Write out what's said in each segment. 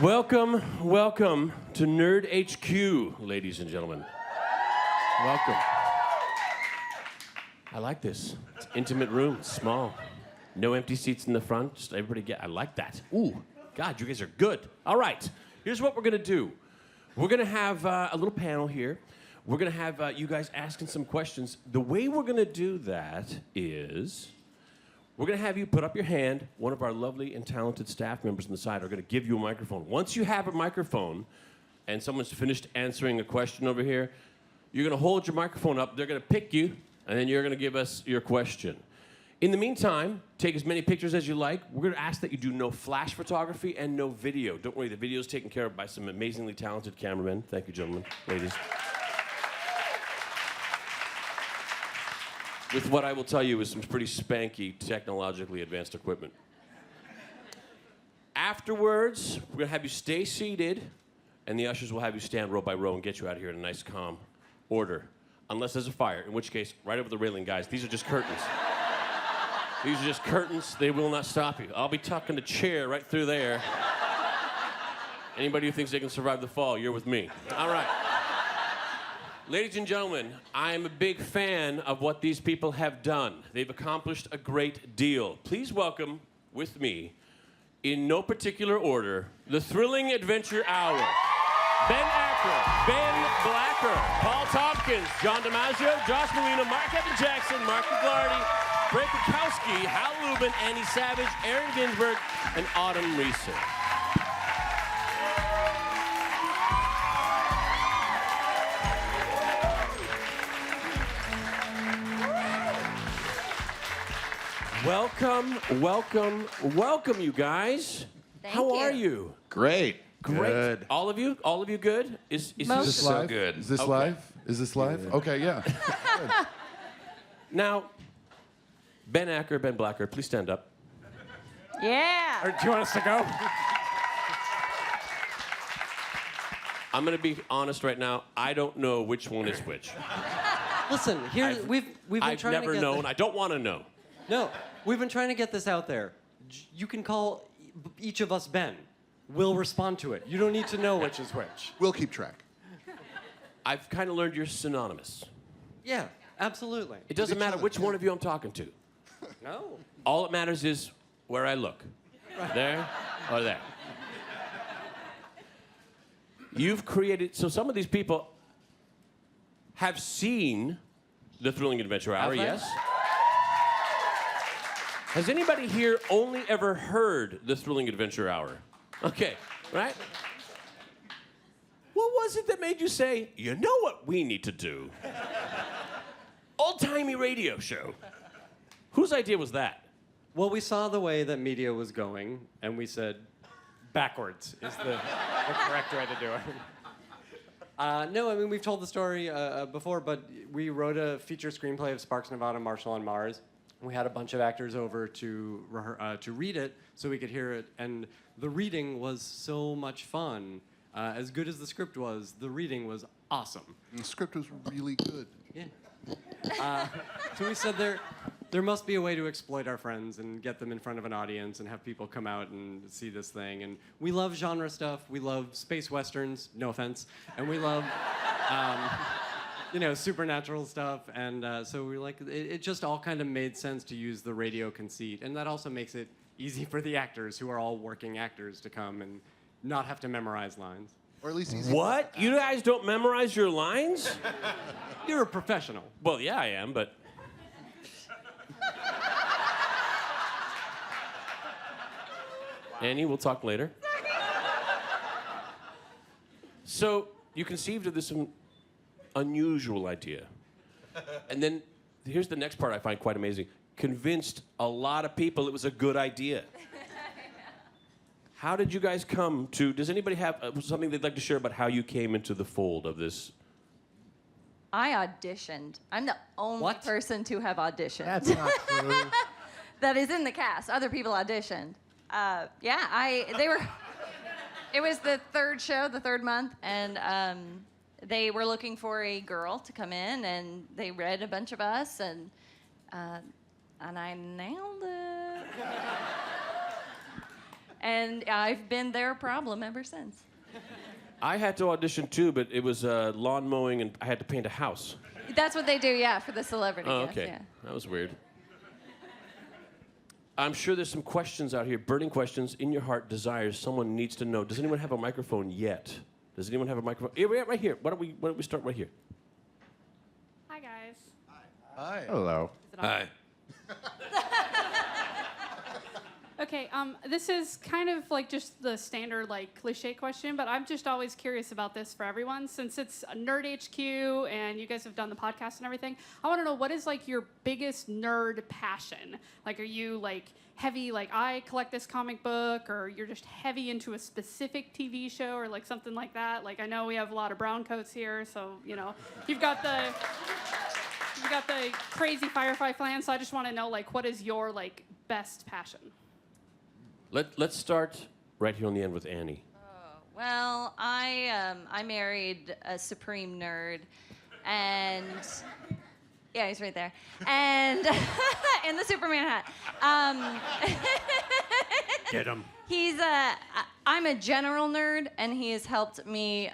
Welcome to Nerd HQ, ladies and gentlemen. Welcome. I like this. It's an intimate room, it's small. No empty seats in the front, just everybody get, I like that. Ooh, God, you guys are good. All right, here's what we're gonna do. We're gonna have a little panel here. We're gonna have you guys asking some questions. The way we're gonna do that is, we're going to have you put up your hand. One of our lovely and talented staff members on the side are going to give you a microphone. Once you have a microphone and someone's finished answering a question over here, you're going to hold your microphone up. They're going to pick you, and then you're going to give us your question. In the meantime, take as many pictures as you like. We're going to ask that you do no flash photography and no video. Don't worry, the video is taken care of by some amazingly talented cameramen. Thank you, gentlemen, ladies. With what I will tell you is some pretty spanky, technologically advanced equipment. Afterwards, we're going to have you stay seated, and the ushers will have you stand row by row and get you out of here in a nice, calm order. Unless there's a fire, in which case, right over the railing, guys. These are just curtains. These are just curtains. They will not stop you. I'll be tucking the chair right through there. Anybody who thinks they can survive the fall, you're with me. All right. Ladies and gentlemen, I'm a big fan of what these people have done. They've accomplished a great deal. Please welcome, with me, in no particular order, the Thrilling Adventure Hour. Ben Acker, Ben Blacker, Paul Thompkins, John DiMaggio, Josh Malina, Marc Jackson, Marc Gagliardi, Brett Cackowski, Hal Lublin, Andy Savage, Aaron Ginsburg, and Autumn Reeser. Welcome, you guys. How are you? Great. Great. All of you good? Is this so good? Is this live? Is this live? Good. Okay, yeah. Now, Ben Acker, Ben Blacker, please stand up. Yeah. Or do you want us to go? I'm going to be honest right now. I don't know which one is which. Listen, here we've been I've trying to never get known. I don't want to know. No, we've been trying to get this out there. You can call each of us Ben. We'll respond to it. You don't need to know which is which. We'll keep track. I've kind of learned you're synonymous. Yeah, absolutely. It doesn't matter which one of you I'm talking to. No. All that matters is where I look. There or there. You've created, so some of these people have seen the Thrilling Adventure Hour, yes? Has anybody here only ever heard the Thrilling Adventure Hour? Okay, right? What was it that made you say, you know what we need to do? Old-timey radio show. Whose idea was that? Well, we saw the way that media was going, and we said, backwards is the correct way to do it. No, I mean, we've told the story before, but we wrote a feature screenplay of Sparks, Nevada, Marshall on Mars. We had a bunch of actors over to read it so we could hear it, and the reading was so much fun. As good as the script was, the reading was awesome. The script was really good. Yeah. So we said there must be a way to exploit our friends and get them in front of an audience and have people come out and see this thing. And we love genre stuff. We love space westerns, no offense. And we love, supernatural stuff. And so we were like, it just all kind of made sense to use the radio conceit. And that also makes it easy for the actors, who are all working actors, to come and not have to memorize lines. Or at least easy. What? You guys don't memorize your lines? You're a professional. Well, yeah, I am, but... Annie, we'll talk later. So, you conceived of this unusual idea. And then, here's the next part I find quite amazing. Convinced a lot of people it was a good idea. How did you guys come to... Does anybody have something they'd like to share about how you came into the fold of this? I auditioned. I'm the only person to have auditioned. That's not true. That is in the cast. Other people auditioned. It was the third show, the third month, and they were looking for a girl to come in, and they read a bunch of us, and I nailed it. and I've been their problem ever since. I had to audition too, but it was lawn mowing, and I had to paint a house. That's what they do, yeah, for the celebrity. Oh, yes, okay. Yeah. That was weird. I'm sure there's some questions out here, burning questions in your heart, desires someone needs to know. Does anyone have a microphone yet? Does anyone have a microphone? Yeah, right here. Why don't we start right here? Hi, guys. Hi. Hello. Is it on? Hi. Okay, this is kind of like just the standard like cliche question, but I'm just always curious about this for everyone. Since it's a Nerd HQ and you guys have done the podcast and everything, I want to know what is like your biggest nerd passion? Like, are you like heavy, like I collect this comic book, or you're just heavy into a specific TV show or like something like that? Like, I know we have a lot of brown coats here, so you know you've got the crazy Firefly fan. So I just want to know like what is your like best passion? Let's start right here on the end with Annie. Well, I married a supreme nerd, and yeah, he's right there, and in the Superman hat. Get him. I'm a general nerd, and he has helped me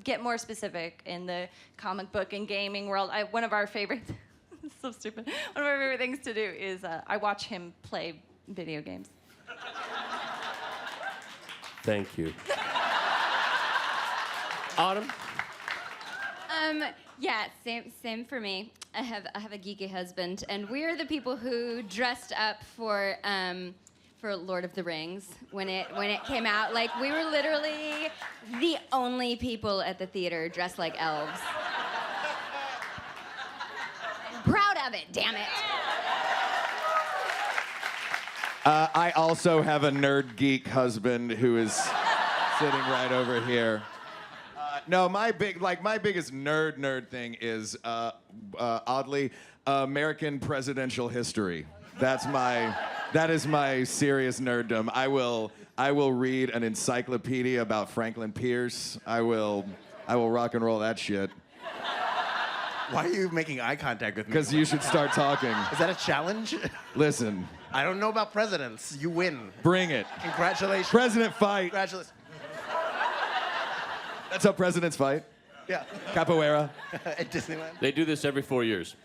get more specific in the comic book and gaming world. One of our favorite, so stupid. One of our favorite things to do is I watch him play video games. Thank you. Autumn? Yeah, same for me. I have a geeky husband, and we're the people who dressed up for Lord of the Rings when it came out. Like, we were literally the only people at the theater dressed like elves. Proud of it, damn it. I also have a nerd geek husband who is sitting right over here. No, my biggest nerd thing is oddly American presidential history. That is my serious nerddom. I will read an encyclopedia about Franklin Pierce. I will rock and roll that shit. Why are you making eye contact with me? Because you should start talking. Is that a challenge? Listen. I don't know about presidents. You win. Bring it. Congratulations. President fight. Congratulations. That's how presidents fight. Yeah. Capoeira. At Disneyland. They do this every 4 years.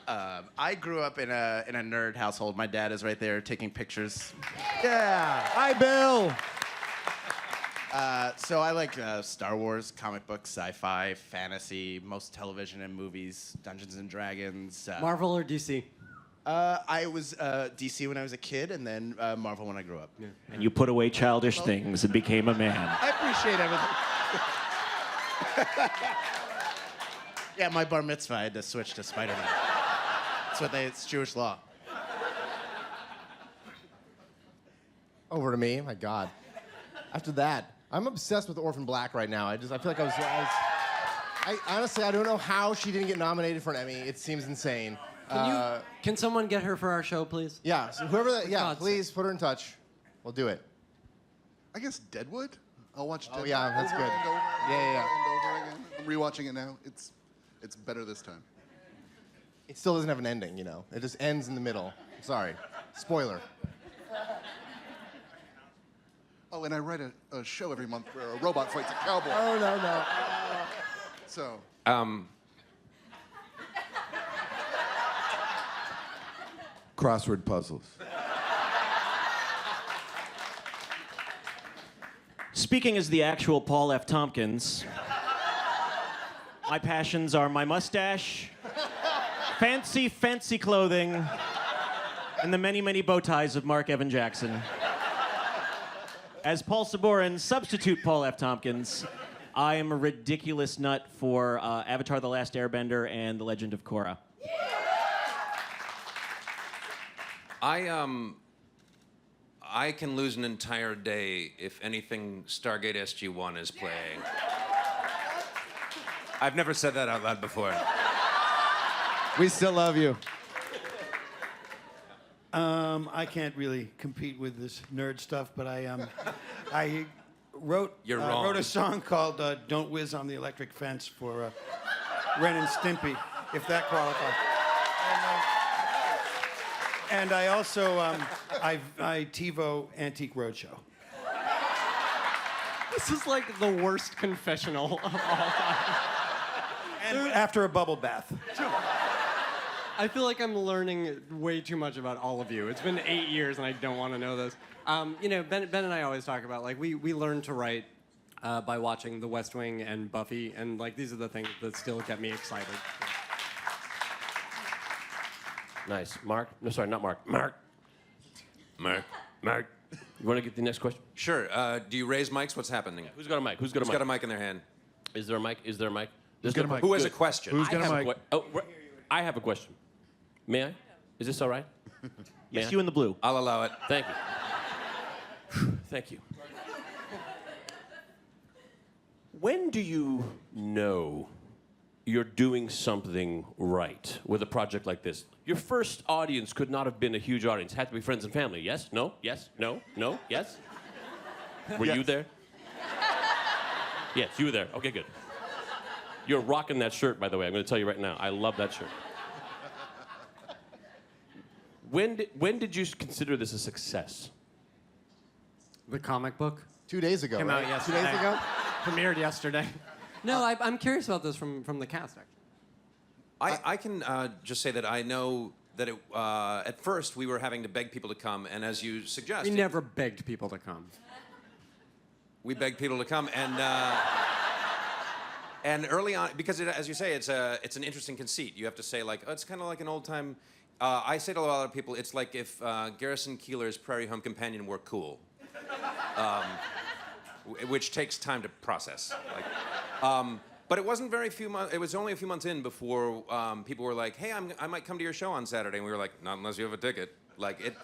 I grew up in a nerd household. My dad is right there taking pictures. Yeah. Hi, Bill. So I like Star Wars, comic books, sci-fi, fantasy, most television and movies, Dungeons and Dragons. Marvel or DC? I was DC when I was a kid, and then Marvel when I grew up. Yeah. And you put away childish things and became a man. I appreciate everything. Yeah, my bar mitzvah, I had to switch to Spider-Man. It's Jewish law. Over to me, my God. After that, I'm obsessed with Orphan Black right now. I feel like I honestly, I don't know how she didn't get nominated for an Emmy. It seems insane. Can someone get her for our show, please? Yeah, so please put her in touch. We'll do it. I guess Deadwood? I'll watch Deadwood. Oh, yeah, that's over good. And over Yeah. and over again. I'm rewatching it now. It's better this time. It still doesn't have an ending, you know. It just ends in the middle. Sorry. Spoiler. Oh, and I write a show every month where a robot fights a cowboy. Oh, no. So. Crossword puzzles. Speaking as the actual Paul F. Tompkins, my passions are my mustache, fancy clothing, and the many bow ties of Marc Evan Jackson. As Paul Saborin, substitute Paul F. Tompkins, I am a ridiculous nut for Avatar: The Last Airbender and The Legend of Korra. I can lose an entire day if anything Stargate SG-1 is playing. I've never said that out loud before. We still love you. I can't really compete with this nerd stuff, but I wrote a song called "Don't Whiz on the Electric Fence" for Ren and Stimpy, if that qualifies. And I also I TiVo Antique Roadshow. This is like the worst confessional of all time. And after a bubble bath. I feel like I'm learning way too much about all of you. It's been 8 years and I don't want to know this. You know, Ben and I always talk about, like, we learned to write by watching The West Wing and Buffy, and, like, these are the things that still get me excited. Nice. Mark? No, sorry, not Mark. Mark. Mark. You want to get the next question? Sure. Do you raise mics? What's happening? Who's got a mic? Who's got a mic? Who's got a mic in their hand? Is there a mic? Is there a mic? Who's got a mic? Who has a question? Who's got a mic? I have a question. May I? Is this all right? Yes, you in the blue. I'll allow it. Thank you. Thank you. When do you know you're doing something right with a project like this? Your first audience could not have been a huge audience. It had to be friends and family. Yes? No? Yes? No? No? Yes? Were you there? Yes, you were there. Okay, good. You're rocking that shirt, by the way. I'm going to tell you right now. I love that shirt. When did you consider this a success? The comic book? 2 days ago, Came right? out yesterday. 2 days ago? Premiered yesterday. No, I'm curious about this from the cast, actually. I can just say that I know that at first we were having to beg people to come, and as you suggest, We never begged people to come. we begged people to come, and early on, because as you say, it's an interesting conceit. You have to say, like, oh, it's kind of like an old time. I say to a lot of people, it's like if Garrison Keillor's Prairie Home Companion were cool, which takes time to process. But it wasn't very few months. It was only a few months in before people were like, "Hey, I might come to your show on Saturday," and we were like, "Not unless you have a ticket." Like it,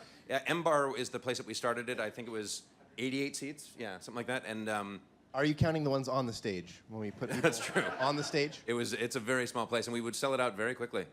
M-Bar is the place that we started it. I think it was 88 seats, yeah, something like that. And Are you counting the ones on the stage when we put people that's true. on the stage? It's a very small place, and we would sell it out very quickly.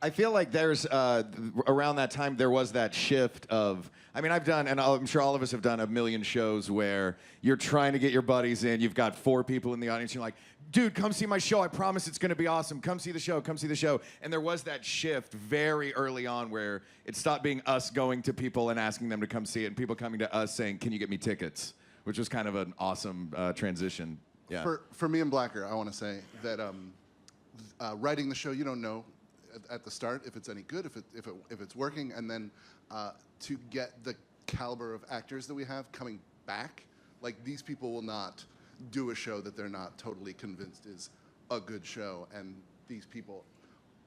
I feel like there's around that time there was that shift of. I mean, I've done, and I'm sure all of us have done a million shows where you're trying to get your buddies in. You've got 4 people in the audience. You're like, dude, come see my show. I promise it's going to be awesome. Come see the show. Come see the show. And there was that shift very early on where it stopped being us going to people and asking them to come see it, and people coming to us saying, "Can you get me tickets?" Which was kind of an awesome transition. Yeah. For me and Blacker, I want to say that writing the show, you don't know at the start if it's any good, if it's working, and then to get the caliber of actors that we have coming back, like these people will not do a show that they're not totally convinced is a good show, and these people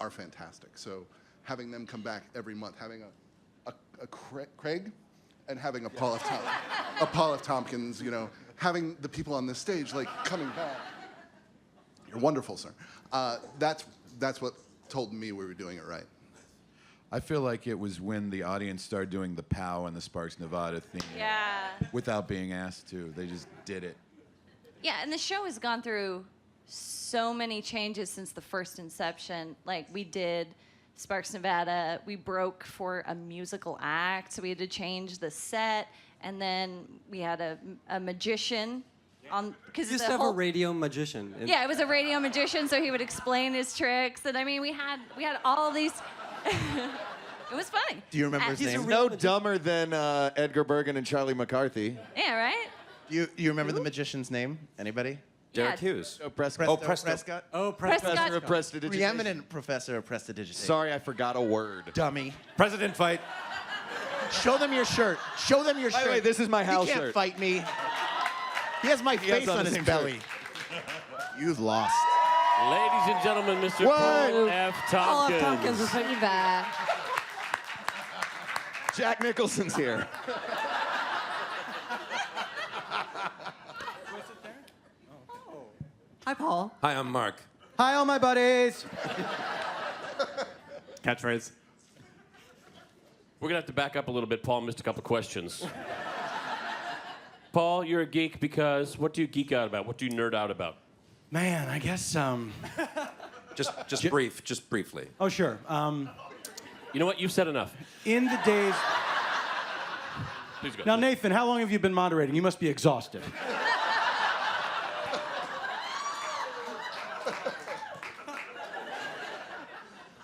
are fantastic. So having them come back every month, having a Craig, and having a Paul F. Thompkins, you know, having the people on this stage like coming back. You're wonderful, sir. That's what told me we were doing it right. I feel like it was when the audience started doing the POW and the Sparks Nevada theme. Yeah. Without being asked to. They just did it. Yeah, and the show has gone through so many changes since the first inception. Like, we did Sparks Nevada, we broke for a musical act, so we had to change the set, and then we had a magician on, because You used to have a radio magician. Yeah, it was a radio magician, so he would explain his tricks, and I mean, we had all these. It was funny. Do you remember his He's name? no dumber than Edgar Bergen and Charlie McCarthy. Yeah, right? You remember the magician's name? Anybody? Derek Hughes. Oh, Prescott. Oh, Presto. Prescott? Oh, Prescott. Professor of Prestidigitation. Preeminent professor of prestidigitation. Sorry, I forgot a word. Dummy. President fight. Show them your shirt. Show them your By shirt. the way, this is my house He can't shirt. fight me. He has my face on on the his same belly. You've lost. Ladies and gentlemen, Mr. What? Paul F. Paul Thompkins. F. Tompkins is like, Eva. Jack Nicholson's here. Hi, Paul. Hi, I'm Marc. Hi, all my buddies. Catchphrase. We're gonna have to back up a little bit. Paul missed a couple questions. Paul, you're a geek because what do you geek out about? What do you nerd out about? Man, I guess. Just briefly. Oh, sure. You know what? You've said enough. In the days. Please go. Now, Nathan, how long have you been moderating? You must be exhausted.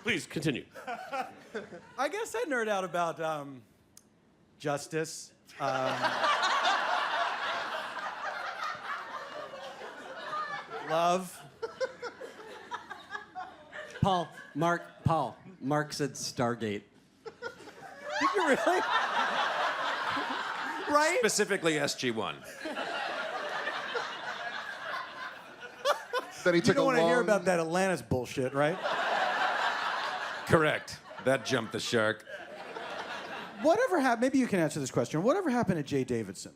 Please continue. I guess I nerd out about justice. Love. Marc said Stargate. Did you really? Right? Specifically SG-1. Then he You took don't a want to hear long- about that Atlantis bullshit, right? Correct. That jumped the shark. Whatever happened? Maybe you can answer this question. Whatever happened to Jay Davidson?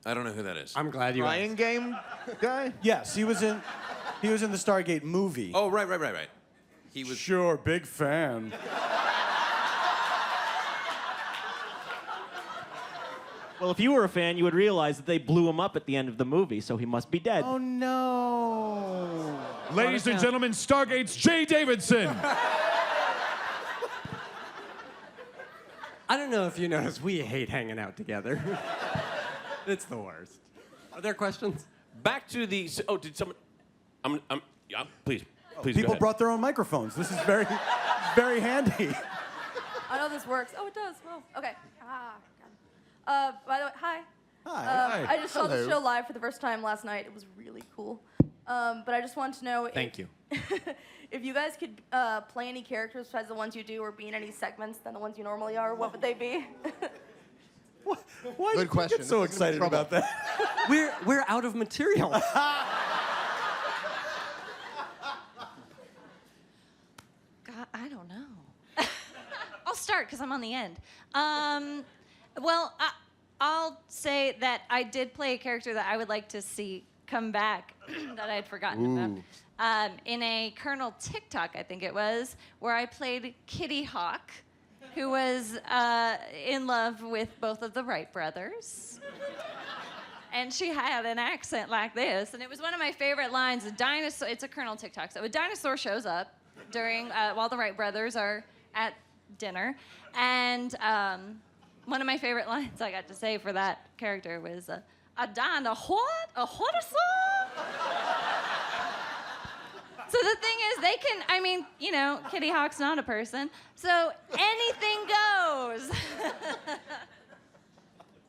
I don't know who that is. I'm glad you Flying asked. game guy? Yes, he was in the Stargate movie. Oh, right. He was. Sure, big fan. Well, if you were a fan, you would realize that they blew him up at the end of the movie, so he must be dead. Oh no. Ladies and gentlemen, Stargate's Jay Davidson. I don't know if you noticed, we hate hanging out together. It's the worst. Are there questions? Back to the. Oh, did someone? Yeah, please. Please. go People ahead. brought their own microphones. This is very, very handy. I know this works. Oh, it does. Well, okay. By the way, hi. Hi. I just saw the Hello. show live for the first time last night. It was really cool. But I just wanted to know Thank you. if you guys could play any characters besides the ones you do or be in any segments than the ones you normally are, what would they be? Why Good do you question. get so This is in excited trouble. about that? We're out of material. God, I don't know. I'll start because I'm on the end. Well, I'll say that I did play a character that I would like to see come back that I had forgotten about. In a Colonel TikTok, I think it was, where I played Kitty Hawk, who was in love with both of the Wright brothers. And she had an accent like this, and it was one of my favorite lines. A dinosaur. It's a Colonel TikTok. So a dinosaur shows up during while the Wright brothers are at dinner, and one of my favorite lines I got to say for that character was, "A dino what? A what-a-saw?" So the thing is, they can. I mean, you know, Kitty Hawk's not a person, so anything goes.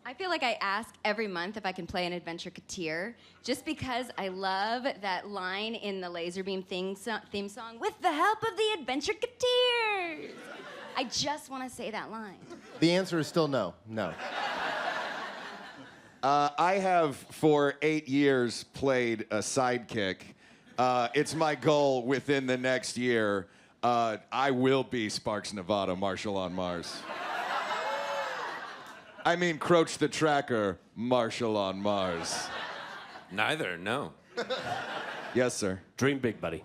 I feel like I ask every month if I can play an Adventure Katir, just because I love that line in the Laserbeam theme song, "With the help of the Adventure Katirs." I just want to say that line. The answer is still no. No. I have, for 8 years, played a sidekick. It's my goal within the next year. I will be Sparks Nevada, Marshall on Mars. I mean, Croach the Tracker, Marshall on Mars. Neither, no. Yes, sir. Dream big, buddy.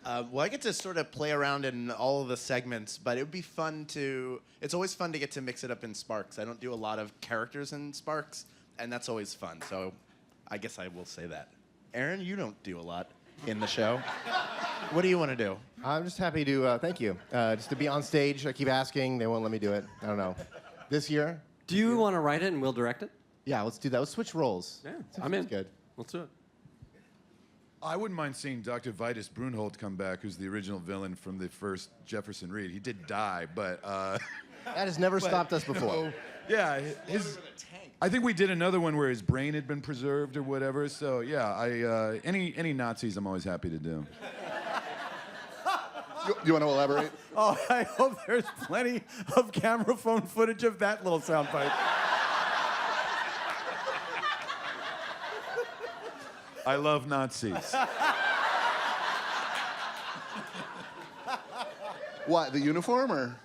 Well, I get to sort of play around in all of the segments, but it would be fun to. It's always fun to get to mix it up in Sparks. I don't do a lot of characters in Sparks, and that's always fun. So I guess I will say that. Aaron, you don't do a lot in the show. What do you want to do? I'm just happy to, thank you. Just to be on stage. I keep asking. They won't let me do it. I don't know. This year? Do you want to write it and we'll direct it? Yeah, let's do that. Let's switch roles. Yeah, Seems I'm in. good. Let's do it. I wouldn't mind seeing Dr. Vitus Brunhold come back, who's the original villain from the first Jefferson Reed. He did die, but that has never stopped us before. Yeah, I think we did another one where his brain had been preserved or whatever. So yeah, any Nazis, I'm always happy to do. You want to elaborate? Oh, I hope there's plenty of camera phone footage of that little soundbite. I love Nazis. What, the uniform, or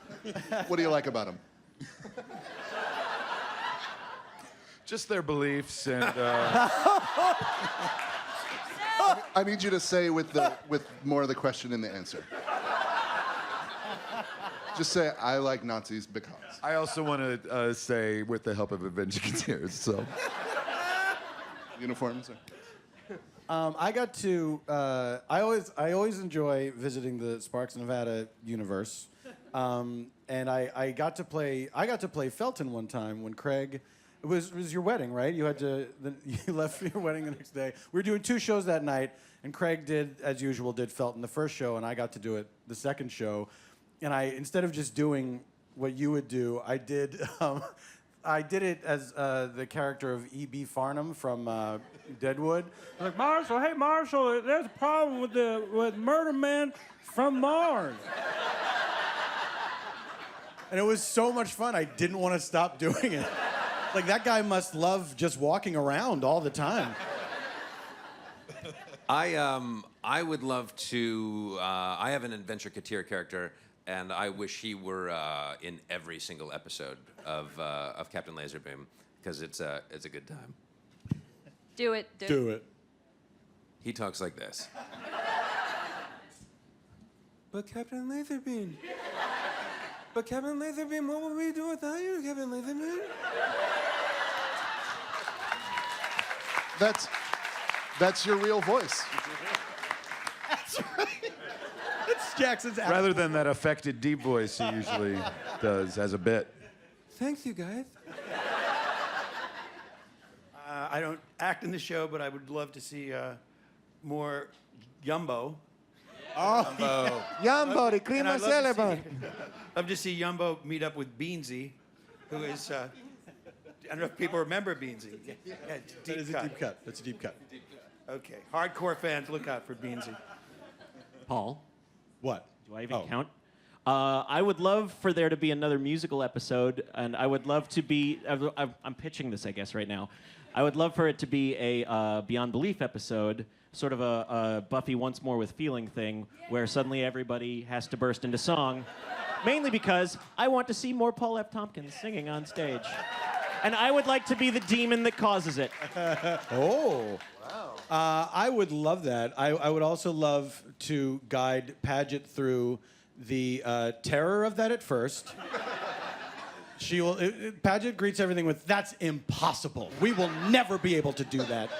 what do you like about them? Just their beliefs and. I need you to say with more of the question in the answer. Just say, I like Nazis because. I also want to say, with the help of Avengers, so. Uniforms? I got to. I always enjoy visiting the Sparks Nevada universe, and I got to play Felton one time when Craig It was your wedding, right? You had to. You left for your wedding the next day. We were doing 2 shows that night, and Craig did, as usual, did Felton the first show, and I got to do it the second show. And instead of just doing what you would do, I did it as the character of E.B. Farnham from Deadwood. I was like, Marshall, hey Marshall, there's a problem with Murder Man from Mars. And it was so much fun, I didn't want to stop doing it. Like, that guy must love just walking around all the time. I would love to. I have an Adventure Katir character, and I wish he were in every single episode of Captain Laserbeam, because it's a good time. Do it. Do it. He talks like this. But Captain Laserbeam. But Captain Laserbeam, what would we do without you, Captain Laserbeam? That's your real voice. That's right. It's Jackson's. Rather than that affected deep voice he usually does as a bit. Thanks, you guys. I don't act in the show, but I would love to see more Yumbo. Oh, Yumbo, the cream of celebrant. Love to see Yumbo meet up with Beansy, who is, I don't know if people remember Beansy. Yeah, That is a deep cut. That's a deep cut. Okay, hardcore fans, look out for Beansy. Paul. What? Do I even count? I would love for there to be another musical episode, and I would love to be. I'm pitching this, I guess, right now. I would love for it to be a Beyond Belief episode, sort of a Buffy Once More with Feeling thing, where suddenly everybody has to burst into song, mainly because I want to see more Paul F. Tompkins singing on stage. And I would like to be the demon that causes it. Oh. Wow. I would love that. I would also love to guide Paget through the terror of that at first. She will. Paget greets everything with, "That's impossible. We will never be able to do that."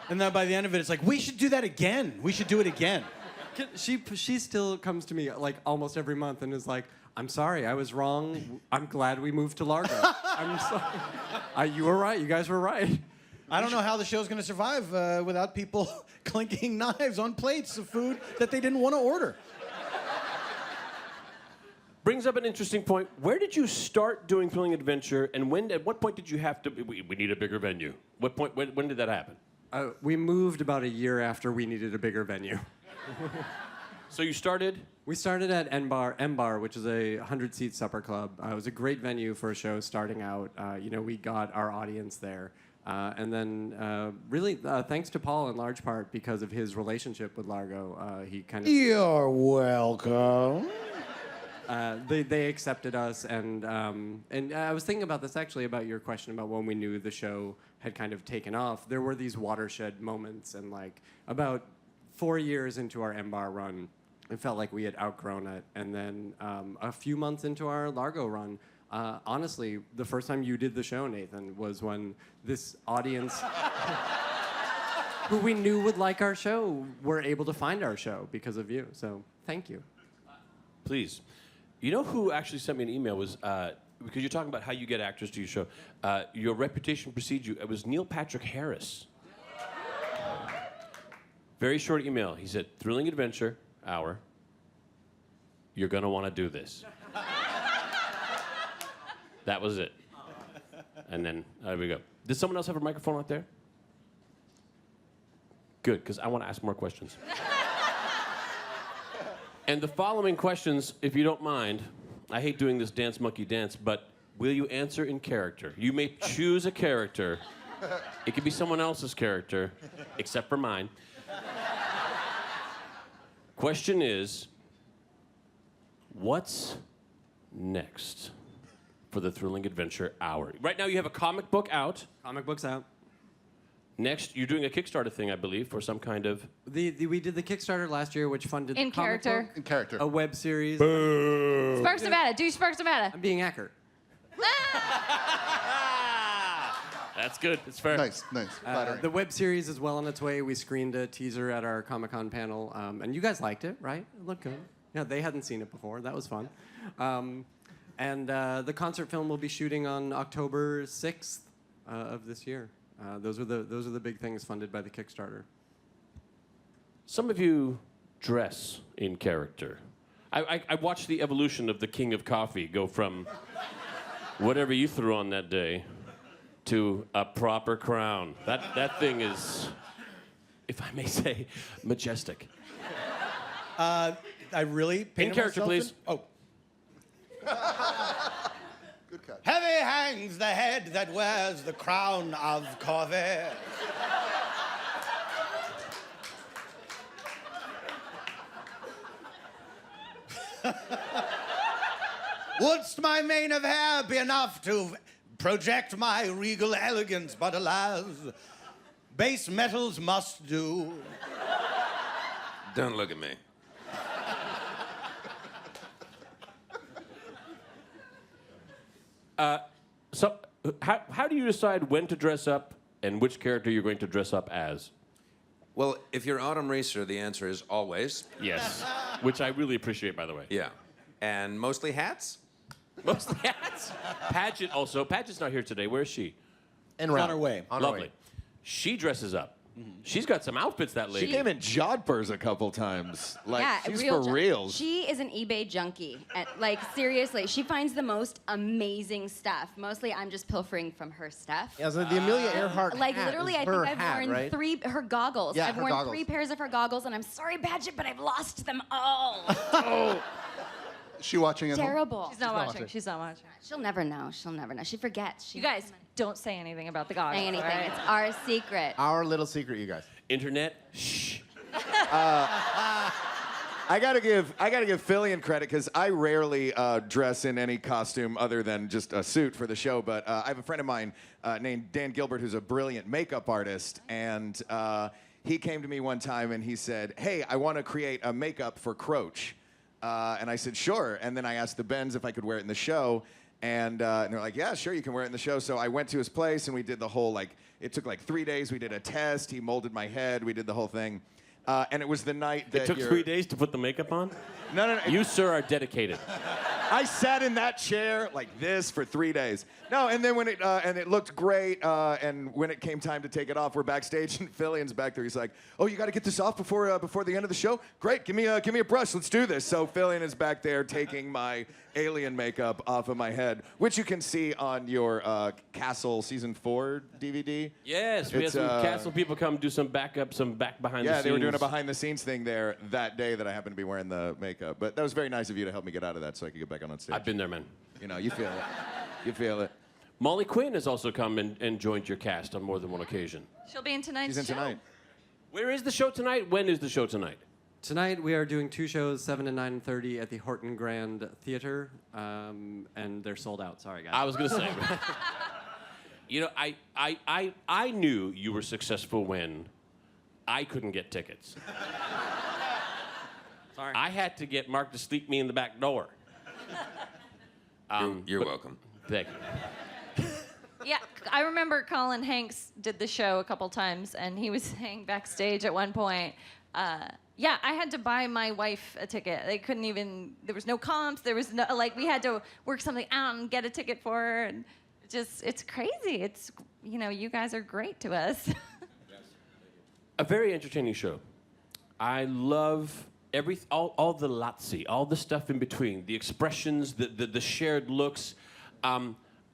And then by the end of it, it's like, "We should do that again. We should do it again." She still comes to me like almost every month and is like, "I'm sorry, I was wrong. I'm glad we moved to Largo. I'm sorry. You were right. You guys were right." I don't know how the show's going to survive without people clinking knives on plates of food that they didn't want to order. Brings up an interesting point. Where did you start doing Thrilling Adventure, and at what point did you have to? We need a bigger venue. What point? When did that happen? We moved about a year after we needed a bigger venue. So you started? We started at M Bar, which is a 100-seat supper club. It was a great venue for a show starting out. We got our audience there. And then, really, thanks to Paul in large part because of his relationship with Largo, he kind of... You're welcome. They accepted us, and I was thinking about this actually, about your question about when we knew the show had kind of taken off. There were these watershed moments, and like about 4 years into our M-Bar run, it felt like we had outgrown it. And then a few months into our Largo run, honestly, the first time you did the show, Nathan, was when this audience who we knew would like our show were able to find our show because of you. So thank you. Please. You know who actually sent me an email was, because you're talking about how you get actors to your show, your reputation precedes you. It was Neil Patrick Harris. Very short email. He said, "Thrilling Adventure Hour. You're going to want to do this." That was it. And then, there we go. Does someone else have a microphone out there? Good, because I want to ask more questions. And the following questions, if you don't mind, I hate doing this dance monkey dance, but will you answer in character? You may choose a character. It could be someone else's character, except for mine. Question is, what's next for the Thrilling Adventure Hour? Right now you have a comic book out. Comic book's out. Next, you're doing a Kickstarter thing, I believe, for some kind of... We did the Kickstarter last year, which funded In the comic character. book, In character. a web series. Sparks Nevada. Do Sparks Nevada. I'm being Acker. That's good. It's fair. Nice. Flattering. The web series is well on its way. We screened a teaser at our Comic-Con panel, and you guys liked it, right? It looked good. Yeah, they hadn't seen it before. That was fun. And the concert film will be shooting on October 6th of this year. Those are the big things funded by the Kickstarter. Some of you dress in character. I watched the evolution of the King of Coffee go from whatever you threw on that day to a proper crown. That thing is, if I may say, majestic. I really painted In character, myself please. Oh. Good catch. Heavy hangs the head that wears the crown of coffee. Wouldst my mane of hair be enough to project my regal elegance, but alas, base metals must do. Don't look at me. So, how do you decide when to dress up and which character you're going to dress up as? Well, if you're Autumn Reeser, the answer is always. Yes. Which I really appreciate, by the way. Yeah. And mostly hats? Mostly hats. Paget also. Paget's not here today. Where is she? En On route. her way. On her Lovely. way. She dresses up. She's got some outfits, that lady. She came in jodhpurs a couple times. Like, yeah, she's real for junk. reals. She is an eBay junkie. Like, seriously, she finds the most amazing stuff. Mostly, I'm just pilfering from her stuff. Yeah, so the Amelia Earhart Like, hat literally, is I her think I've hat, worn right? her goggles. Yeah, I've her worn goggles. 3 pairs of her goggles, and I'm sorry, Badgett, but I've lost them all. Is she watching at home? Terrible. She's not watching. She's not watching. She'll never know. She'll never know. She forgets. You guys don't say anything about the goggles. Say anything. all right? It's our secret. Our little secret, you guys. Internet. Shh. I gotta give Fillion credit because I rarely dress in any costume other than just a suit for the show. But I have a friend of mine named Dan Gilbert who's a brilliant makeup artist, and he came to me one time and he said, "Hey, I want to create a makeup for Croach," and I said, "Sure." And then I asked the Bens if I could wear it in the show, and they're like, "Yeah, sure, you can wear it in the show." So I went to his place and we did the whole It took like 3 days. We did a test. He molded my head. We did the whole thing. And it was the night that It took 3 days to put the makeup on? No. You, sir, are dedicated. I sat in that chair like this for 3 days. No, and then when it looked great, and when it came time to take it off, we're backstage and Fillion's back there. He's like, "Oh, you got to get this off before the end of the show? Great, give me a brush. Let's do this." So Fillion is back there taking my alien makeup off of my head, which you can see on your Castle season 4 DVD. Yes, we had some Castle people come do some backup, some back behind the scenes. Yeah, they were doing a behind the scenes thing there that day that I happened to be wearing the makeup. But that was very nice of you to help me get out of that so I could get back on stage. I've been there, man. You know, you feel it. You feel it. Molly Quinn has also come and joined your cast on more than one occasion. She'll be in tonight's She's in show. tonight. Where is the show tonight? When is the show tonight? Tonight we are doing 2 shows, 7 and 9:30 at the Horton Grand Theater, and they're sold out. Sorry, guys. I was gonna say. You know, I knew you were successful when I couldn't get tickets. Sorry. I had to get Marc to sleep me in the back door. You're welcome. Thank you. Yeah, I remember Colin Hanks did the show a couple times, and he was saying backstage at one point, yeah, I had to buy my wife a ticket. They couldn't even, there was no comps, there was no, we had to work something out and get a ticket for her, and it's crazy. It's, you guys are great to us. A very entertaining show. I love all the Lazzi, all the stuff in between, the expressions, the shared looks.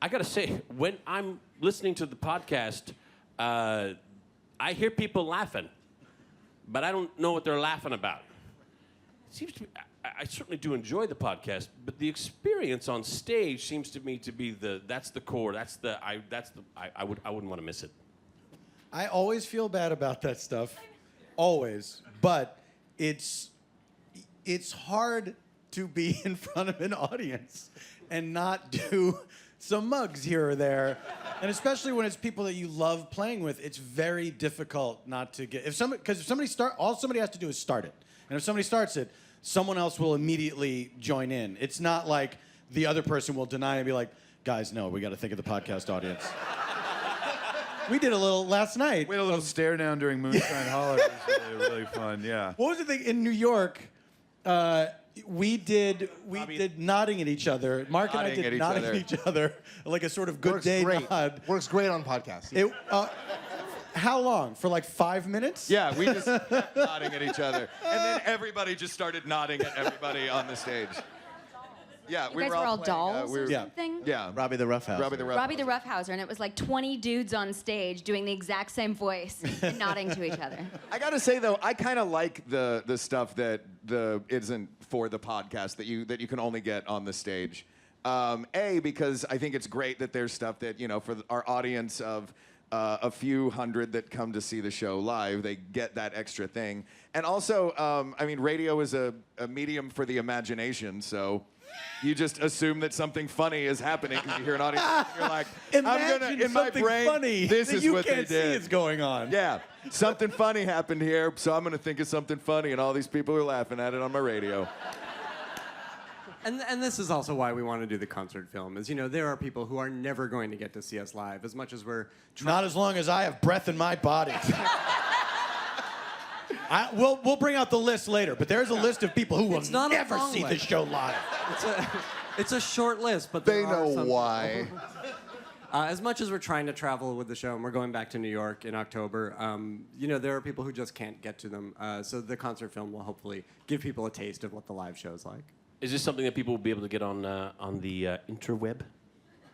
I gotta say, when I'm listening to the podcast, I hear people laughing, but I don't know what they're laughing about. It seems to me, I certainly do enjoy the podcast, but the experience on stage seems to me to be that's the core. I wouldn't want to miss it. I always feel bad about that stuff, always. But it's hard to be in front of an audience and not do some mugs here or there, and especially when it's people that you love playing with, it's very difficult not to get. Because if somebody all somebody has to do is start it, and if somebody starts it, someone else will immediately join in. It's not like the other person will deny and be like, "Guys, no, we got to think of the podcast audience." We did a little last night. We had a little stare down during Moonshine Holler. It was really fun, yeah. What was the thing in New York? we did nodding at each other. Mark and I Nodding at did each nodding other. at each other, like a sort of good Works day great. nod. Works great on podcasts. It, how long? For like 5 minutes? Yeah, we just kept nodding at each other. And then everybody just started nodding at everybody on the stage. Yeah, You guys were all playing, dolls we or were- something? Yeah. Robbie the Roughhouse. Robbie the Rough. Robbie the Roughhouser, and it was like 20 dudes on stage doing the exact same voice and nodding to each other. I gotta say though, I kind of like the stuff that isn't for the podcast that you can only get on the stage. Because I think it's great that there's stuff that for our audience of a few hundred that come to see the show live, they get that extra thing. And also, radio is a medium for the imagination, so. You just assume that something funny is happening because you hear an audience. And you're like, Imagine in my something brain, funny this that is you what can't they did. see is going on. Yeah, something funny happened here, so I'm gonna think of something funny, and all these people are laughing at it on my radio. And this is also why we want to do the concert film. Is there are people who are never going to get to see us live, as much as we're Not as long as I have breath in my body. We'll bring out the list later, but there's a list of people who will It's not a never long see the list. show live. It's a short list, but They there are know some why. As much as we're trying to travel with the show, and we're going back to New York in October, there are people who just can't get to them. So the concert film will hopefully give people a taste of what the live show's like. Is this something that people will be able to get on the interweb?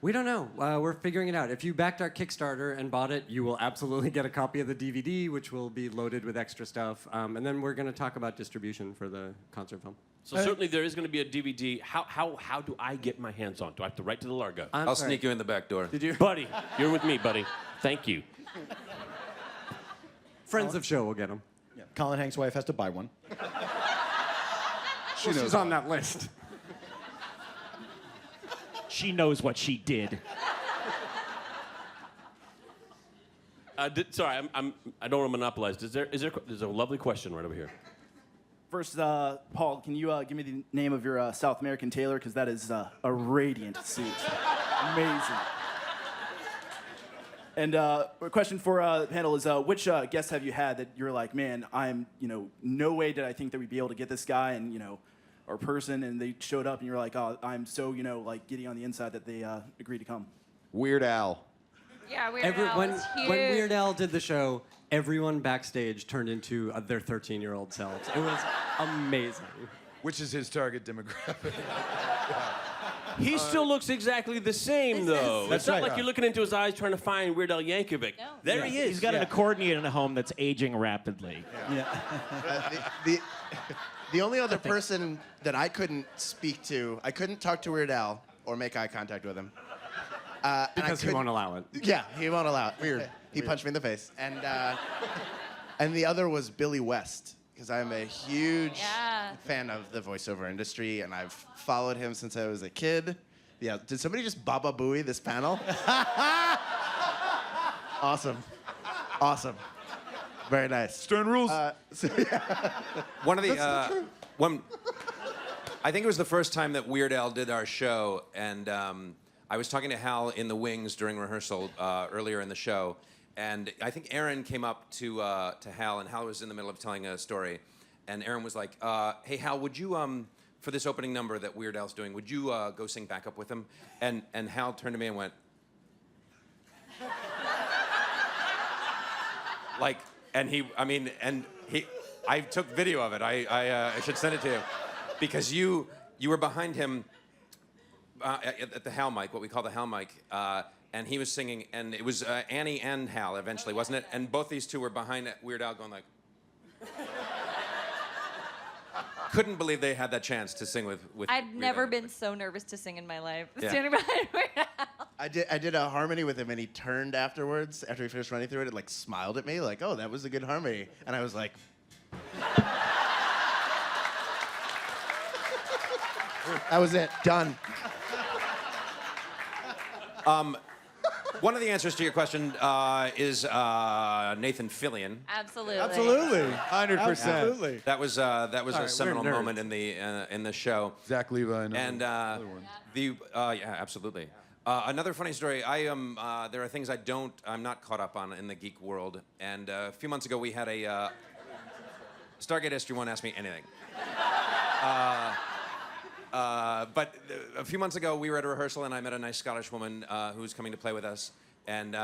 We don't know. We're figuring it out. If you backed our Kickstarter and bought it, you will absolutely get a copy of the DVD, which will be loaded with extra stuff. And then we're going to talk about distribution for the concert film. So certainly there is going to be a DVD. How do I get my hands on? Do I have to write to the Largo? I'll sneak you in the back door. Did you? Buddy, you're with me, buddy. Thank you. Friends of show will get them. Yeah. Colin Hanks' wife has to buy one. She's on that list. She knows what she did. Sorry, I don't want to monopolize. There's a lovely question right over here. First, Paul, can you give me the name of your South American tailor? Because that is a radiant suit. Amazing. And a question for the panel is, which guests have you had that you're like, man, I'm, no way did I think that we'd be able to get this guy and, or person, and they showed up and you're like, oh, I'm so, giddy on the inside that they agreed to come. Weird Al. Yeah, Weird Al was huge. When Weird Al did the show, everyone backstage turned into their 13-year-old selves. It was amazing. Which is his target demographic. He still looks exactly the same, though. That's it's not right. like you're looking into his eyes trying to find Weird Al Yankovic. No. There he is. He's got an accordion in a home that's aging rapidly. The only other person that I couldn't speak to, I couldn't talk to Weird Al or make eye contact with him. Because he won't allow it. Yeah, he won't allow it. Weird. He punched me in the face. And the other was Billy West, because I'm a huge fan of the voiceover industry, and I've followed him since I was a kid. Yeah, did somebody just Baba Booey this panel? Awesome. Very nice. Stern rules. One of the I think it was the first time that Weird Al did our show, and I was talking to Hal in the wings during rehearsal earlier in the show, and I think Aaron came up to Hal, and Hal was in the middle of telling a story, and Aaron was like, "Hey Hal, would you for this opening number that Weird Al's doing, would you go sing backup with him?" And Hal turned to me and went, like. And I took video of it. I should send it to you, because you were behind him at the Hal mic, what we call the Hal mic, and he was singing, and it was Annie and Hal eventually, wasn't it? And both these two were behind Weird Al, going like. Couldn't believe they had that chance to sing with I'd Weird never Al. been so nervous to sing in my life. Yeah. Standing behind Weird Al. I did a harmony with him, and he turned afterwards, after he finished running through it, and like smiled at me, like, "Oh, that was a good harmony." And I was like, "That was it, done." One of the answers to your question is Nathan Fillion. Absolutely. Absolutely. 100%. Absolutely. That was a seminal we're nerds. moment in the show. Zach Levi. And yeah, absolutely. Another funny story. There are things I'm not caught up on in the geek world. And a few months ago, we had a Stargate SG-1 asked me anything. But a few months ago, we were at a rehearsal, and I met a nice Scottish woman who was coming to play with us. And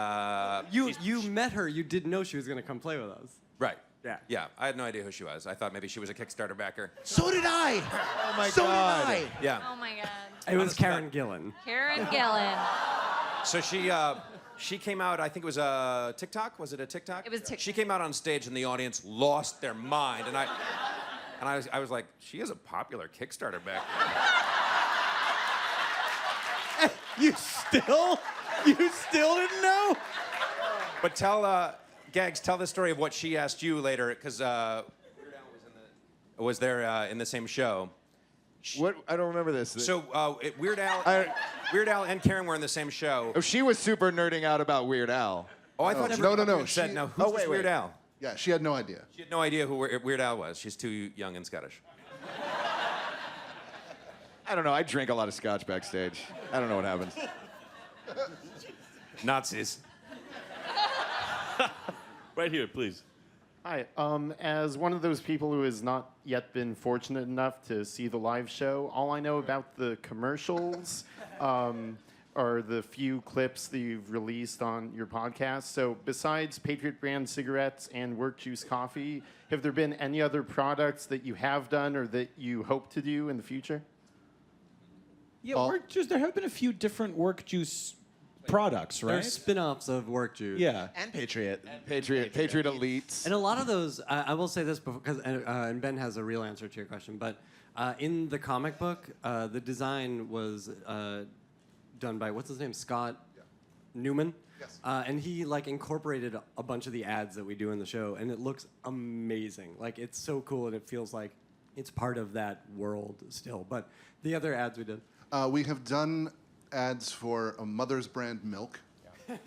you met her. You didn't know she was going to come play with us. Right. Yeah. Yeah. I had no idea who she was. I thought maybe she was a Kickstarter backer. So did I. Oh my So God. did I. Yeah. Oh my God. It was Karen Gillan. Karen Gillan. So she came out. I think it was TikTok. Was it a TikTok? It was TikTok. She came out on stage, and the audience lost their mind. And I was like, she is a popular Kickstarter backer. You still didn't know? But tell Gags, tell the story of what she asked you later, because Weird Al was there in the same show. What? I don't remember this. So Weird Al and Karen were in the same show. Oh, she was super nerding out about Weird Al. Oh, I thought No. said, now who's this Weird Al? Yeah, she had no idea. She had no idea who Weird Al was. She's too young and Scottish. I don't know. I drink a lot of scotch backstage. I don't know what happens. Nazis. Right here, please. Hi. As one of those people who has not yet been fortunate enough to see the live show, all I know about the commercials are the few clips that you've released on your podcast. So besides Patriot brand cigarettes and Work Juice coffee, have there been any other products that you have done or that you hope to do in the future? Yeah, Work Juice. There have been a few different Work Juice products, right? There's spin-offs of Work Juice. Yeah. And Patriot. Patriot Elites. And a lot of those, I will say this because, and Ben has a real answer to your question, but in the comic book, the design was done by, what's his name, Scott Newman? Yes. And he like incorporated a bunch of the ads that we do in the show, and it looks amazing. Like it's so cool, and it feels like it's part of that world still. But the other ads we did. We have done ads for a Mother's brand milk. It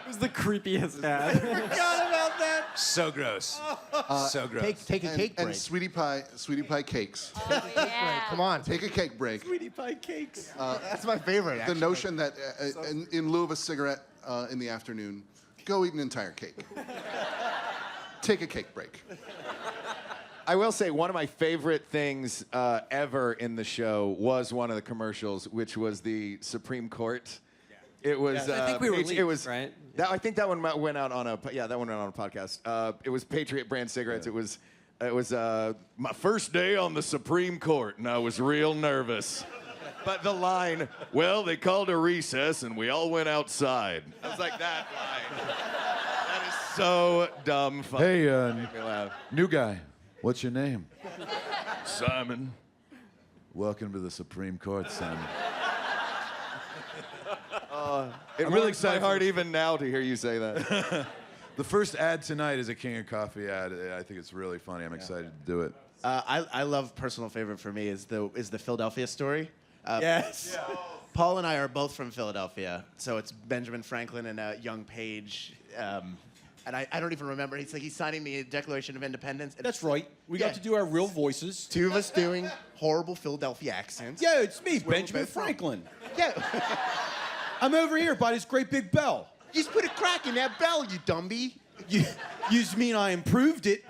was the creepiest ad. Forgot about that. So gross. So gross. Take a cake break. And Sweetie Pie cakes. Yeah. Come on. Take a cake break. Sweetie Pie cakes. That's my favorite, The actually. notion that in lieu of a cigarette in the afternoon, go eat an entire cake. Take a cake break. I will say one of my favorite things ever in the show was one of the commercials, which was the Supreme Court. It was. I think we were it was right. I think that one went out on a that one went out on a podcast. It was Patriot brand cigarettes. Yeah. It was my first day on the Supreme Court, and I was real nervous. But the line, well, they called a recess, and we all went outside. I was like, that line. That is so dumb. Funny. Hey, Make me laugh. new guy, what's your name? Simon. Welcome to the Supreme Court, Simon. It I'm really warms my excited heart for- even now to hear you say that. The first ad tonight is a King of Coffee ad. I think it's really funny. I'm excited to do it. I love personal favorite for me is the Philadelphia story. Yes. Paul and I are both from Philadelphia, so it's Benjamin Franklin and young Page. And I don't even remember. He's signing the Declaration of Independence. And That's right. We got to do our real voices. two of us doing horrible Philadelphia accents. Yeah, it's me, Where we're Benjamin both from. Franklin. Yeah. I'm over here by this great big bell. You just put a crack in that bell, you dumby. You just mean I improved it.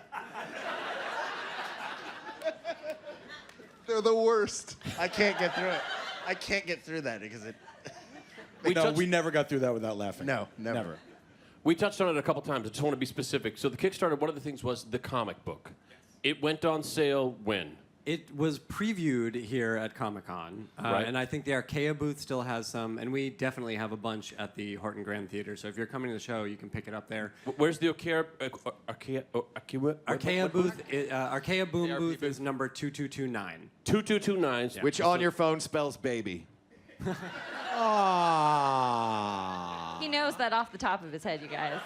They're the worst. I can't get through it. I can't get through that because it. We never got through that without laughing. No, never. We touched on it a couple times. I just want to be specific. So the Kickstarter, one of the things was the comic book. It went on sale when? It was previewed here at Comic-Con, Right. and I think the Archaea booth still has some, and we definitely have a bunch at the Horton Grand Theater. So if you're coming to the show, you can pick it up there. Where's the Archaea Booth? Archaea Boom Booth is number 2229. 2229. Yeah. Which on your phone spells baby. He knows that off the top of his head, you guys.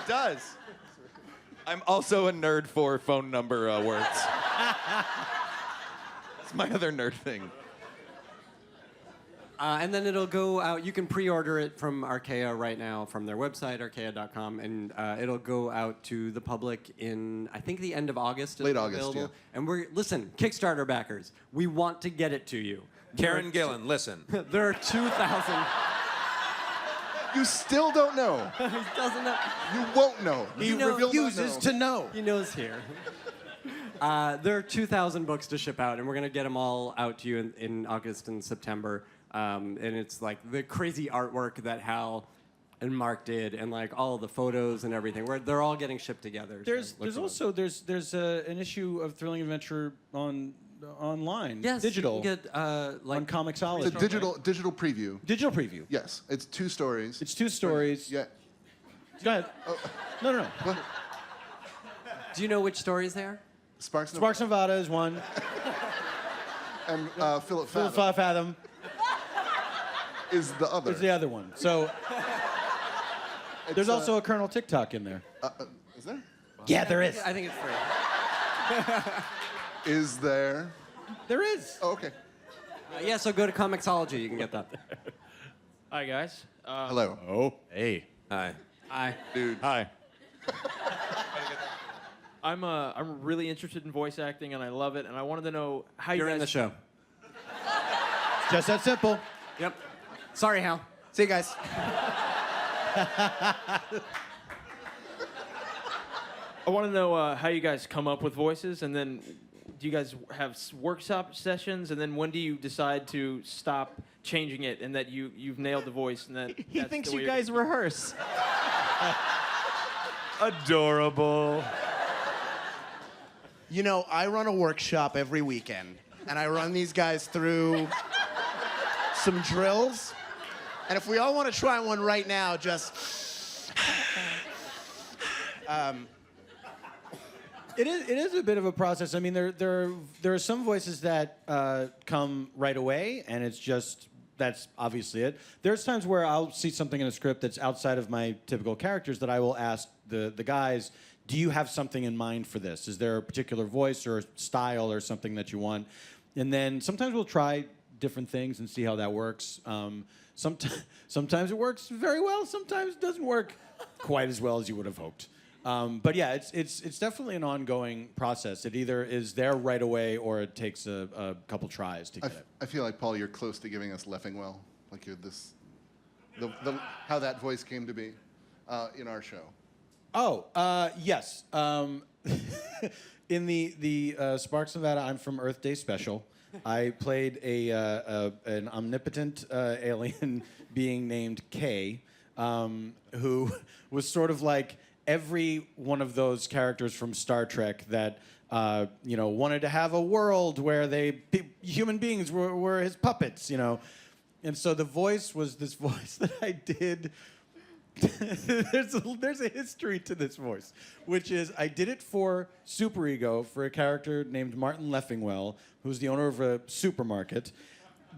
It does. I'm also a nerd for phone number words. That's my other nerd thing. And then it'll go out. You can pre-order it from Archaea right now from their website, archaea.com, and it'll go out to the public in, I think, the end of August. Late August, available. yeah. And Listen, Kickstarter backers, we want to get it to you. Karen Gillan, listen. There are 2,000. You still don't know. He doesn't know. You won't know. He knows- refuses to know. He knows here. There are 2,000 books to ship out, and we're going to get them all out to you in August and September. And it's like the crazy artwork that Hal and Marc did, and like all the photos and everything. They're all getting shipped together. There's an issue of Thrilling Adventure online. Yes, digital. you can get on Comixology. It's a digital preview. Digital preview. Yes, it's 2 stories. It's 2 stories. Yeah. Go ahead. No. What? Do you know which stories they are? Sparks Nevada is one. And Philip Fathom is the other. Is the other one. So there's also a Colonel TikTok in there. Is there? Yeah, there is. I think it's free. Is there? There is. Oh, okay. Yeah, so go to Comixology. You can get that. Hi, guys. Hello. Oh. Hey. Hi. Hi. Dude. Hi. I'm really interested in voice acting, and I love it, and I wanted to know how You're you guys... in the show. Just that simple. Yep. Sorry, Hal. See you guys. I want to know how you guys come up with voices, and then do you guys have workshop sessions, and then when do you decide to stop changing it, and that you've nailed the voice, and that He that's thinks the way you you're- guys rehearse. Adorable. You know, I run a workshop every weekend, and I run these guys through some drills. And if we all want to try one right now, just... It is a bit of a process. I mean, there are some voices that come right away, and that's obviously it. There's times where I'll see something in a script that's outside of my typical characters that I will ask the guys, do you have something in mind for this? Is there a particular voice or style or something that you want? And then sometimes we'll try different things and see how that works. Sometimes it works very well. Sometimes it doesn't work quite as well as you would have hoped. But yeah, it's definitely an ongoing process. It either is there right away or it takes a couple tries to get it. I feel like, Paul, you're close to giving us Leffingwell. Like you're this, how that voice came to be in our show. Oh, yes. In the Sparks Nevada, I'm from Earth Day Special. I played an omnipotent alien being named K, who was sort of like every one of those characters from Star Trek that wanted to have a world where human beings were his puppets, And so the voice was this voice that I did. There's a history to this voice, which is I did it for Super Ego for a character named Martin Leffingwell, who's the owner of a supermarket.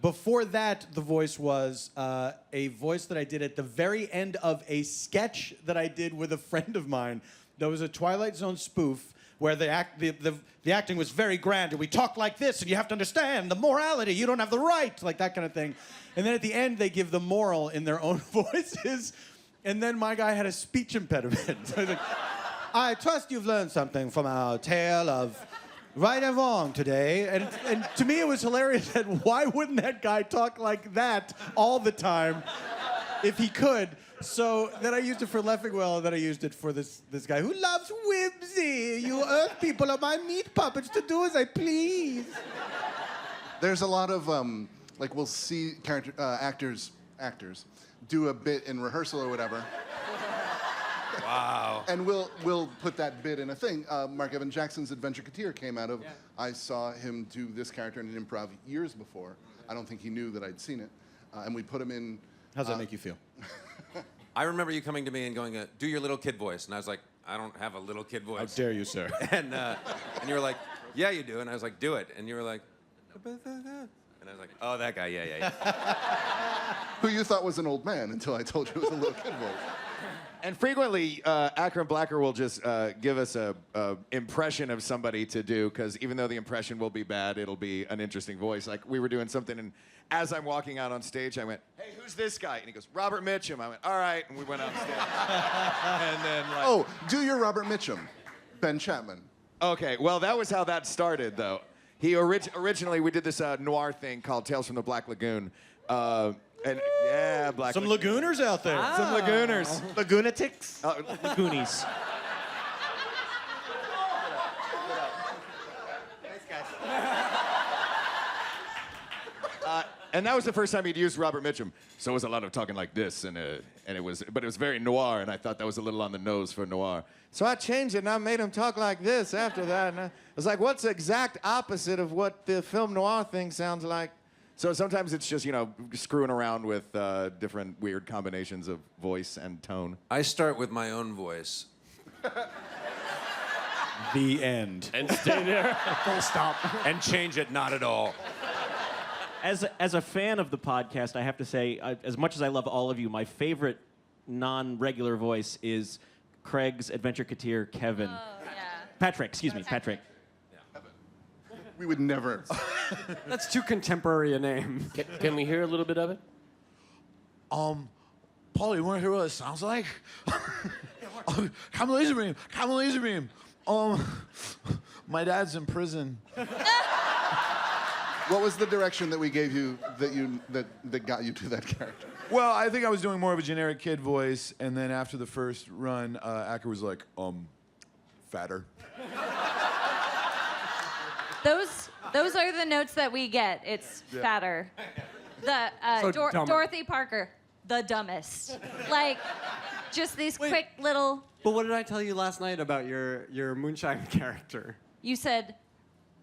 Before that, the voice was a voice that I did at the very end of a sketch that I did with a friend of mine. There was a Twilight Zone spoof where the acting was very grand, and we talk like this, and you have to understand the morality. You don't have the right, like that kind of thing. And then at the end, they give the moral in their own voices. And then my guy had a speech impediment. So I was like, I trust you've learned something from our tale of right and wrong today. And to me, it was hilarious that why wouldn't that guy talk like that all the time if he could? So then I used it for Leffingwell, and then I used it for this guy who loves whimsy. You Earth people are my meat puppets to do as I please. There's a lot of, we'll see actors do a bit in rehearsal or whatever. Wow. And we'll put that bit in a thing. Marc Evan Jackson's Adventure Katir came out of, I saw him do this character in an improv years before. I don't think he knew that I'd seen it. And we put him in... How's that make you feel? I remember you coming to me and going, do your little kid voice. And I was like, I don't have a little kid voice. How dare you, sir? And you were like, yeah, you do. And I was like, do it. And you were like... And I was like, oh, that guy, yeah. Who you thought was an old man until I told you it was a little kid voice. And frequently, Acker and Blacker will just give us a impression of somebody to do, because even though the impression will be bad, it'll be an interesting voice. Like, we were doing something, and as I'm walking out on stage, I went, hey, who's this guy? And he goes, Robert Mitchum. I went, all right, and we went on stage. And then, Oh, do your Robert Mitchum, Ben Chapman. Okay, well, that was how that started, though. He originally, we did this noir thing called Tales from the Black Lagoon. And yeah, Black Some Lagooners out there. Some Lagooners. Lagoonatics? Lagoonies. And that was the first time he'd used Robert Mitchum. So it was a lot of talking like this, but it was very noir, and I thought that was a little on the nose for noir. So I changed it, and I made him talk like this after that. And I was like, what's the exact opposite of what the film noir thing sounds like? So sometimes it's just, screwing around with different weird combinations of voice and tone. I start with my own voice. The end. And stay there. Full stop. And change it not at all. As a fan of the podcast, I have to say, as much as I love all of you, my favorite non-regular voice is Craig's adventureketeer, Kevin. Oh, yeah. Patrick, excuse me, Patrick. We would never. That's too contemporary a name. Can we hear a little bit of it? Paul, you want to hear what it sounds like? Come laser beam. Come laser beam. My dad's in prison. What was the direction that we gave you that got you to that character? Well, I think I was doing more of a generic kid voice, and then after the first run, Acker was like, fatter. Those are the notes that we get. It's fatter. The So dumber. Dorothy Parker, the dumbest. Like, just these quick little. But what did I tell you last night about your moonshine character? You said,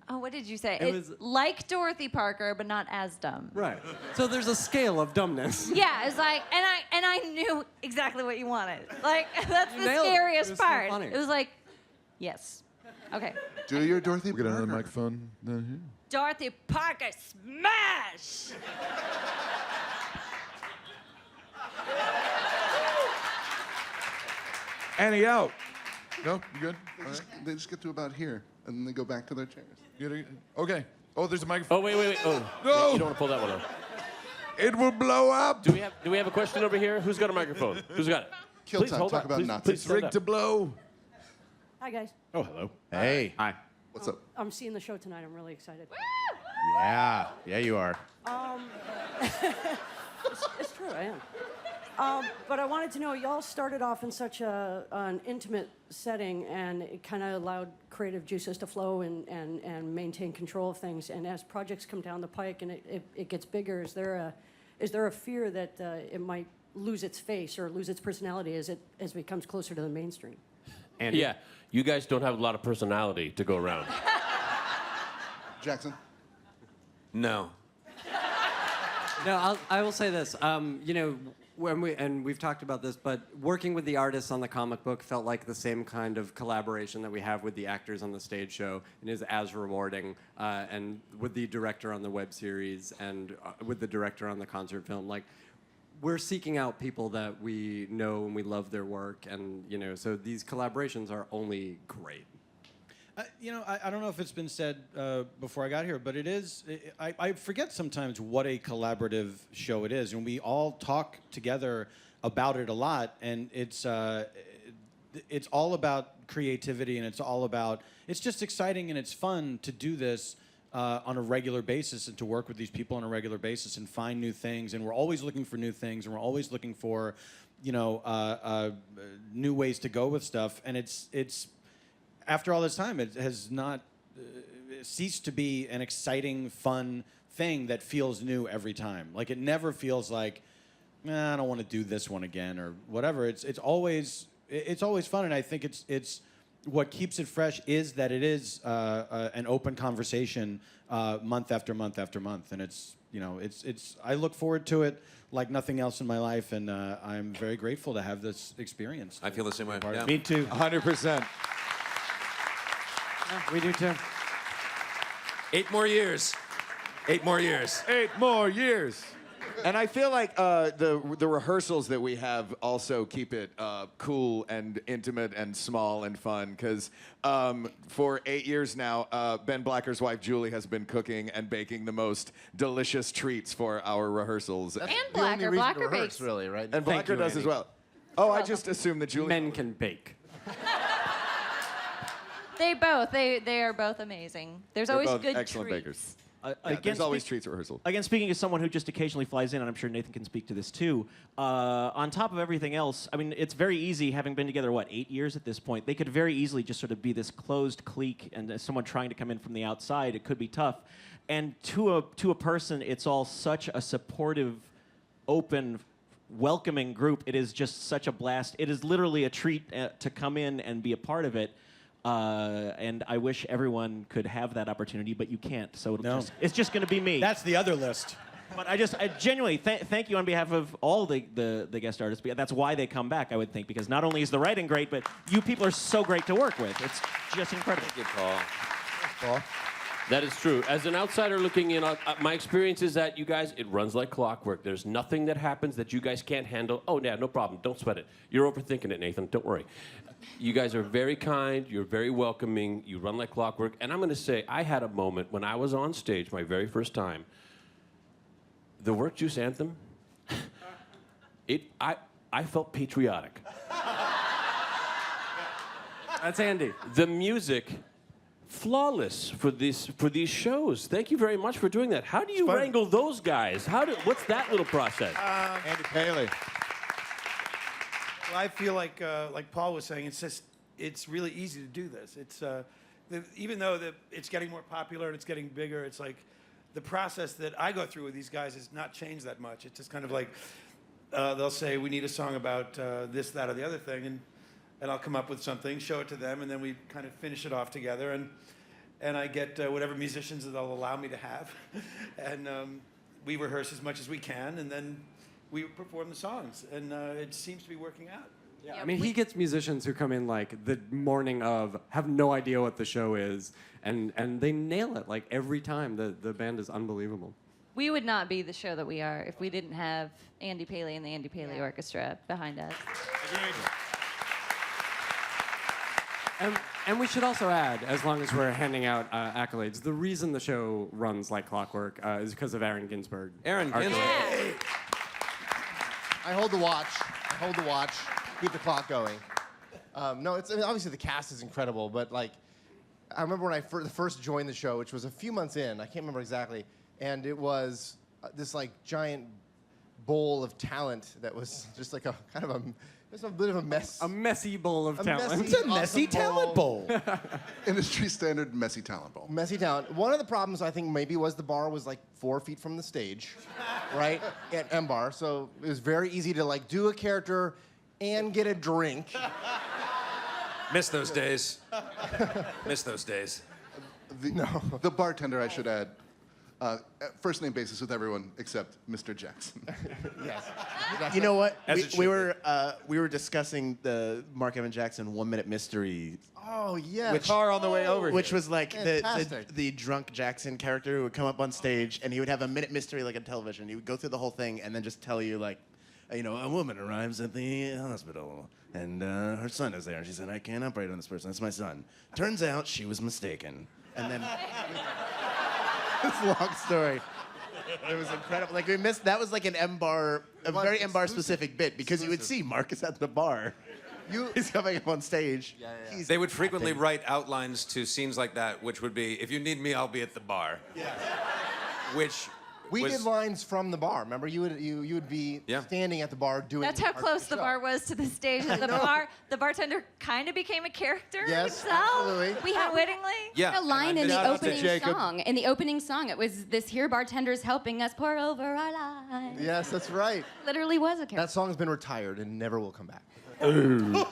oh, what did you say? It It's was- like Dorothy Parker, but not as dumb. Right. So there's a scale of dumbness. Yeah, it's like, and I knew exactly what you wanted. Like, that's You the nailed it. It scariest was so part. funny. It was like, yes. Okay. Do your Dorothy We got another Parker. microphone down here. Dorothy Parker smash! Annie out. No, you good? They just get to about here, and then they go back to their chairs. Okay. Oh, there's a microphone. Oh, wait. Oh, No! You don't want to pull that one off. It will blow up. Do we have a question over here? Who's got a microphone? Who's got it? Kill Please time. hold Talk on. about Please, Nazis. please It's stand rigged up. to blow. Hi, guys. Oh, hello. Hey. Hi. What's up? I'm seeing the show tonight. I'm really excited. Yeah. Yeah, you are. It's true, I am. But I wanted to know, y'all started off in such an intimate setting, and it kind of allowed creative juices to flow and maintain control of things. And as projects come down the pike and it gets bigger, is there a fear that it might lose its face or lose its personality as it becomes closer to the mainstream? And yeah, you guys don't have a lot of personality to go around. Jackson? No. No, I will say this. When we've talked about this, but working with the artists on the comic book felt like the same kind of collaboration that we have with the actors on the stage show, and is as rewarding. And with the director on the web series, and with the director on the concert film, like, we're seeking out people that we know and we love their work, and so these collaborations are only great. I don't know if it's been said before I got here, but it is. I forget sometimes what a collaborative show it is, and we all talk together about it a lot. And it's all about creativity, and it's just exciting and it's fun to do this on a regular basis and to work with these people on a regular basis and find new things. And we're always looking for new things, and we're always looking for, new ways to go with stuff. And it's. After all this time, it has not ceased to be an exciting, fun thing that feels new every time. Like, it never feels like, I don't want to do this one again or whatever. It's always fun, and I think it's what keeps it fresh is that it is an open conversation month after month after month, and it's I look forward to it like nothing else in my life, and I'm very grateful to have this experience. I feel the same way. Yeah. Me too. 100%. Yeah, we do too. 8 more years. 8 more years. 8 more years. And I feel like the rehearsals that we have also keep it cool and intimate and small and fun, because for 8 years now, Ben Blacker's wife Julie has been cooking and baking the most delicious treats for our rehearsals. And Blacker. Blacker bakes. Really, right? And Blacker does as well. Oh, I just assumed that Julie... Men can bake. They are both amazing. There's They're always both good excellent treats. bakers. there's always treats at rehearsal. Again, speaking as someone who just occasionally flies in, and I'm sure Nathan can speak to this too, on top of everything else, I mean, it's very easy, having been together, 8 years at this point, they could very easily just sort of be this closed clique, and as someone trying to come in from the outside, it could be tough. And to a person, it's all such a supportive, open, welcoming group. It is just such a blast. It is literally a treat to come in and be a part of it. And I wish everyone could have that opportunity, but you can't. So it's just going to be me. That's the other list. But I genuinely thank you on behalf of all the guest artists. That's why they come back, I would think, because not only is the writing great, but you people are so great to work with. It's just incredible. Thank you, Paul. Paul. That is true. As an outsider looking in, my experience is that you guys, it runs like clockwork. There's nothing that happens that you guys can't handle. Oh, yeah, no problem. Don't sweat it. You're overthinking it, Nathan. Don't worry. You guys are very kind. You're very welcoming. You run like clockwork. And I'm going to say, I had a moment when I was on stage my very first time. The Work Juice anthem, I felt patriotic. That's Andy. The music, flawless for these shows. Thank you very much for doing that. How do you wrangle those guys? What's that little process? Andy Paley. Well, I feel like Paul was saying, it's really easy to do this. It's even though it's getting more popular and it's getting bigger, it's like the process that I go through with these guys has not changed that much. It's just kind of like they'll say we need a song about this, that, or the other thing, and I'll come up with something, show it to them, and then we kind of finish it off together, and I get whatever musicians that they'll allow me to have, and we rehearse as much as we can, and then we perform the songs, and it seems to be working out. Yeah, I mean, he gets musicians who come in like the morning of, have no idea what the show is, and they nail it like every time. The band is unbelievable. We would not be the show that we are if we didn't have Andy Paley and the Andy Paley Orchestra behind us. And we should also add, as long as we're handing out accolades, the reason the show runs like clockwork is because of Aaron Ginsburg. Aaron Ginsburg. I hold the watch. Keep the clock going. No, it's obviously the cast is incredible, but like, I remember when I first joined the show, which was a few months in. I can't remember exactly, and it was this like giant bowl of talent that was just like a bit of a mess. A messy bowl of talent. It's a messy talent bowl. Industry standard messy talent bowl. Messy talent. One of the problems I think maybe was the bar was like 4 feet from the stage, right? At M Bar, so it was very easy to like do a character and get a drink. Miss those days. Miss those days. The bartender, I should add, first name basis with everyone except Mr. Jackson. Yes. You know what? As it We were discussing the Marc Evan Jackson 1 Minute Mystery. Oh yeah. Car on the way over Which here. was like Fantastic. the drunk Jackson character who would come up on stage and he would have a minute mystery like on television. He would go through the whole thing and then just tell you like, you know, a woman arrives at the hospital and her son is there and she said, I can't operate on this person. That's my son. Turns out she was mistaken. And then it's a long story. It was incredible. Like we missed. That was like an M Bar, a very M Bar specific bit because you would see Marcus at the bar. He's coming up on stage. They would frequently write outlines to scenes like that, which would be, if you need me, I'll be at the bar. Yeah. Which we was, did lines from the bar. Remember, you would be standing at the bar doing. That's how close the bar was to the stage. The bartender kind of became a character himself. Absolutely. We had Unwittingly. a line in the opening song. In the opening song, it was this here bartender's helping us pour over our lives. Yes, that's right. Literally was a character. That song's been retired and never will come back. Ooh.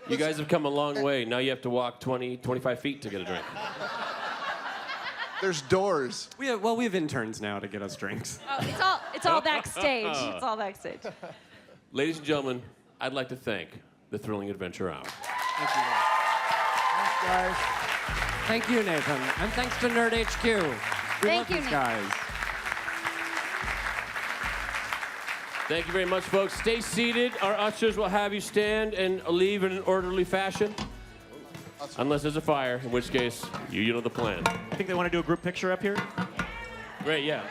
You guys have come a long way. Now you have to walk 20, 25 feet to get a drink. There's doors. We have interns now to get us drinks. Oh, it's all backstage. It's all backstage. Ladies and gentlemen, I'd like to thank the Thrilling Adventure Hour. Thank you, guys. Thank you, Nathan. And thanks to Nerd HQ. We love these guys. Thank you very much, folks. Stay seated. Our ushers will have you stand and leave in an orderly fashion. Unless there's a fire, in which case, you know the plan. I think they want to do a group picture up here. Great, yeah.